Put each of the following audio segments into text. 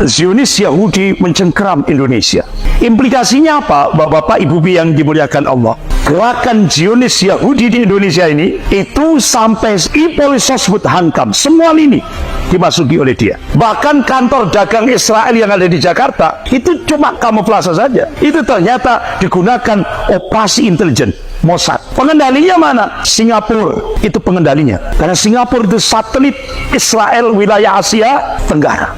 Zionis Yahudi mencengkeram Indonesia. Implikasinya apa, Bapak-bapak, Ibu-ibu yang dimuliakan Allah? Gerakan Zionis Yahudi di Indonesia ini itu sampai Ipolisos hankam, semua lini dimasuki oleh dia. Bahkan kantor dagang Israel yang ada di Jakarta itu cuma kamuflase saja. Itu ternyata digunakan operasi intelijen Mossad. Pengendalinya mana? Singapura itu pengendalinya. Karena Singapura itu satelit Israel wilayah Asia Tenggara.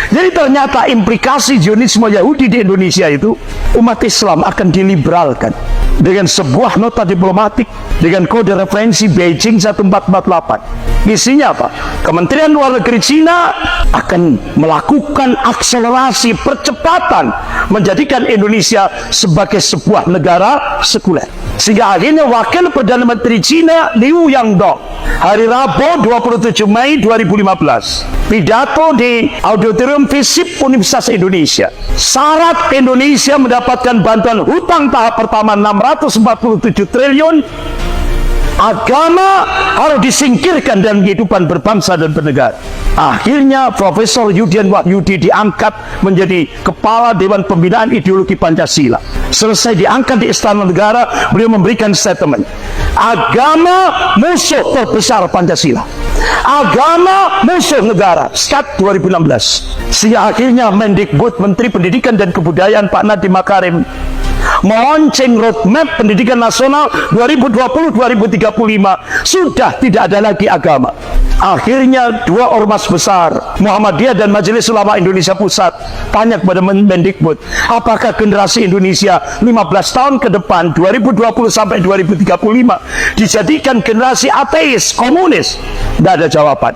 Jadi ternyata implikasi Zionisme Yahudi di Indonesia itu, umat Islam akan diliberalkan dengan sebuah nota diplomatik dengan kode referensi Beijing 1448. Isinya apa? Kementerian Luar Negeri Cina akan melakukan akselerasi percepatan menjadikan Indonesia sebagai sebuah negara sekuler. Sehingga akhirnya Wakil Perdana Menteri Cina Liu Yangdong hari Rabu 27 Mei 2015 pidato di Auditorium FISIP Universitas Indonesia. Syarat Indonesia mendapatkan bantuan hutang tahap pertama 647 triliun. Agama harus disingkirkan dalam kehidupan berbangsa dan bernegara. Akhirnya Profesor Yudian Wahyudi diangkat menjadi Kepala Dewan Pembinaan Ideologi Pancasila. Selesai diangkat di Istana Negara, beliau memberikan statement, agama musuh terbesar Pancasila, agama musuh negara. Skat 2016. Sehingga akhirnya Mendikbud, Menteri Pendidikan dan Kebudayaan Pak Nadiem Makarim melonceng roadmap pendidikan nasional 2020-2035. Sudah tidak ada lagi agama. Akhirnya dua ormas besar, Muhammadiyah dan Majelis Ulama Indonesia Pusat, tanya kepada Mendikbud, apakah generasi Indonesia 15 tahun ke depan 2020 sampai 2035 dijadikan generasi ateis, komunis? Tidak ada jawaban.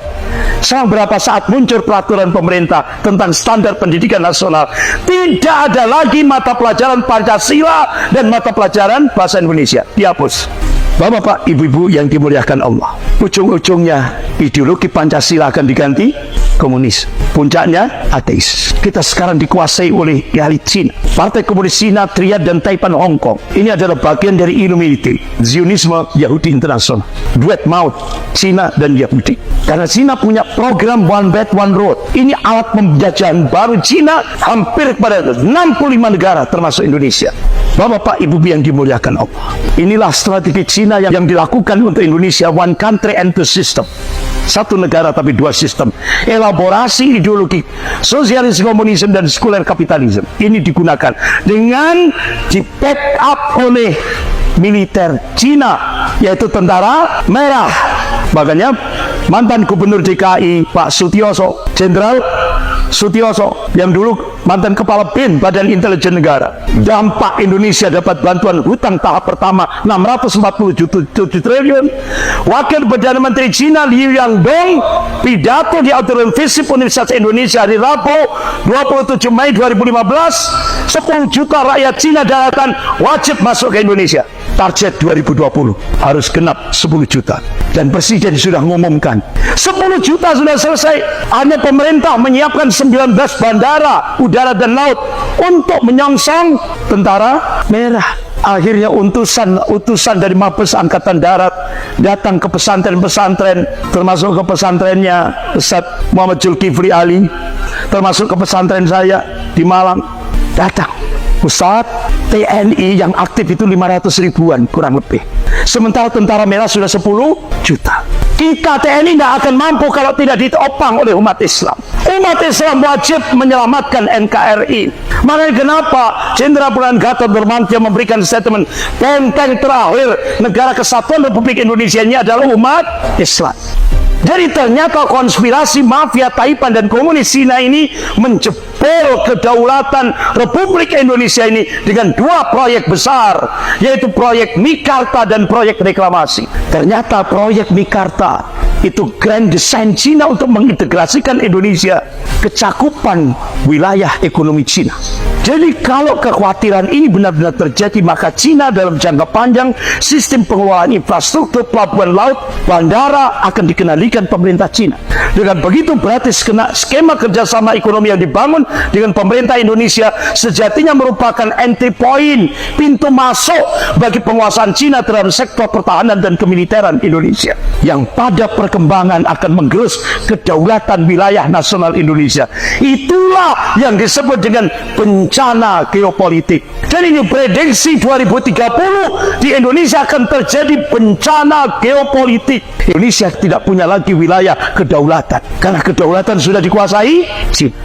Selang berapa saat muncul peraturan pemerintah tentang standar pendidikan nasional, tidak ada lagi mata pelajaran Pancasila dan mata pelajaran bahasa Indonesia, dihapus. Bapak-bapak, Ibu-ibu yang dimuliakan Allah, ujung-ujungnya ideologi Pancasila akan diganti komunis, puncaknya ateis. Kita sekarang dikuasai oleh elit Cina, Partai Komunis Cina, Triad dan Taipan Hong Kong. Ini adalah bagian dari Illuminati, Zionisme Yahudi Internasional, duet maut Cina dan Yahudi. Karena Cina punya program One Belt One Road. Ini alat penjajahan baru Cina hampir pada 65 negara termasuk Indonesia. Bapak-bapak, Ibu yang dimuliakan Allah, inilah strategi Cina yang dilakukan untuk Indonesia, one country and two system. Satu negara tapi dua sistem. Elaborasi ideologi sosialis, komunisme dan sekuler kapitalisme ini digunakan dengan di backup oleh militer Cina, yaitu tentara merah. Makanya mantan Gubernur DKI Pak Sutioso, Jenderal Sutioso, yang dulu mantan Kepala BIN Badan Intelijen Negara, dampak Indonesia dapat bantuan hutang tahap pertama 647 triliun. Wakil Perdana Menteri Cina Liu Yangdong pidato di Auditorium FISIP Universitas Indonesia hari Rabu 27 Mei 2015, 10 juta rakyat Cina daratan wajib masuk ke Indonesia. Target 2020 harus genap 10 juta. Dan Presiden sudah mengumumkan 10 juta sudah selesai. Hanya pemerintah menyiapkan 19 bandara, udara dan laut untuk menyongsong tentara merah. Akhirnya utusan dari Mabes Angkatan Darat datang ke pesantren-pesantren, termasuk ke pesantrennya Ustaz Muhammad Zulkifli Ali, termasuk ke pesantren saya di Malang. Datang, Ustaz, TNI yang aktif itu 500 ribuan kurang lebih. Sementara tentara merah sudah 10 juta. Kita TNI tidak akan mampu kalau tidak ditopang oleh umat Islam. Umat Islam wajib menyelamatkan NKRI. Makanya kenapa Jenderal Purnawirawan Gatot Nurmantio memberikan statement, benteng terakhir negara kesatuan Republik Indonesia ini adalah umat Islam. Jadi ternyata konspirasi mafia Taipan dan komunis Cina ini menjebol kedaulatan Republik Indonesia ini dengan dua proyek besar, yaitu proyek Mikarta dan proyek reklamasi. Ternyata proyek Mikarta itu grand design Cina untuk mengintegrasikan Indonesia ke cakupan wilayah ekonomi Cina. Jadi kalau kekhawatiran ini benar-benar terjadi, maka Cina dalam jangka panjang sistem pengelolaan infrastruktur pelabuhan laut, bandara akan dikendalikan pemerintah Cina. Dengan begitu berarti skema kerjasama ekonomi yang dibangun dengan pemerintah Indonesia sejatinya merupakan entry point, pintu masuk bagi penguasaan Cina terhadap sektor pertahanan dan kemiliteran Indonesia, yang pada perkembangan akan menggerus kedaulatan wilayah nasional Indonesia. Itulah inilah yang disebut dengan bencana geopolitik. Dan ini prediksi 2030 di Indonesia akan terjadi bencana geopolitik. Indonesia tidak punya lagi wilayah kedaulatan karena kedaulatan sudah dikuasai China.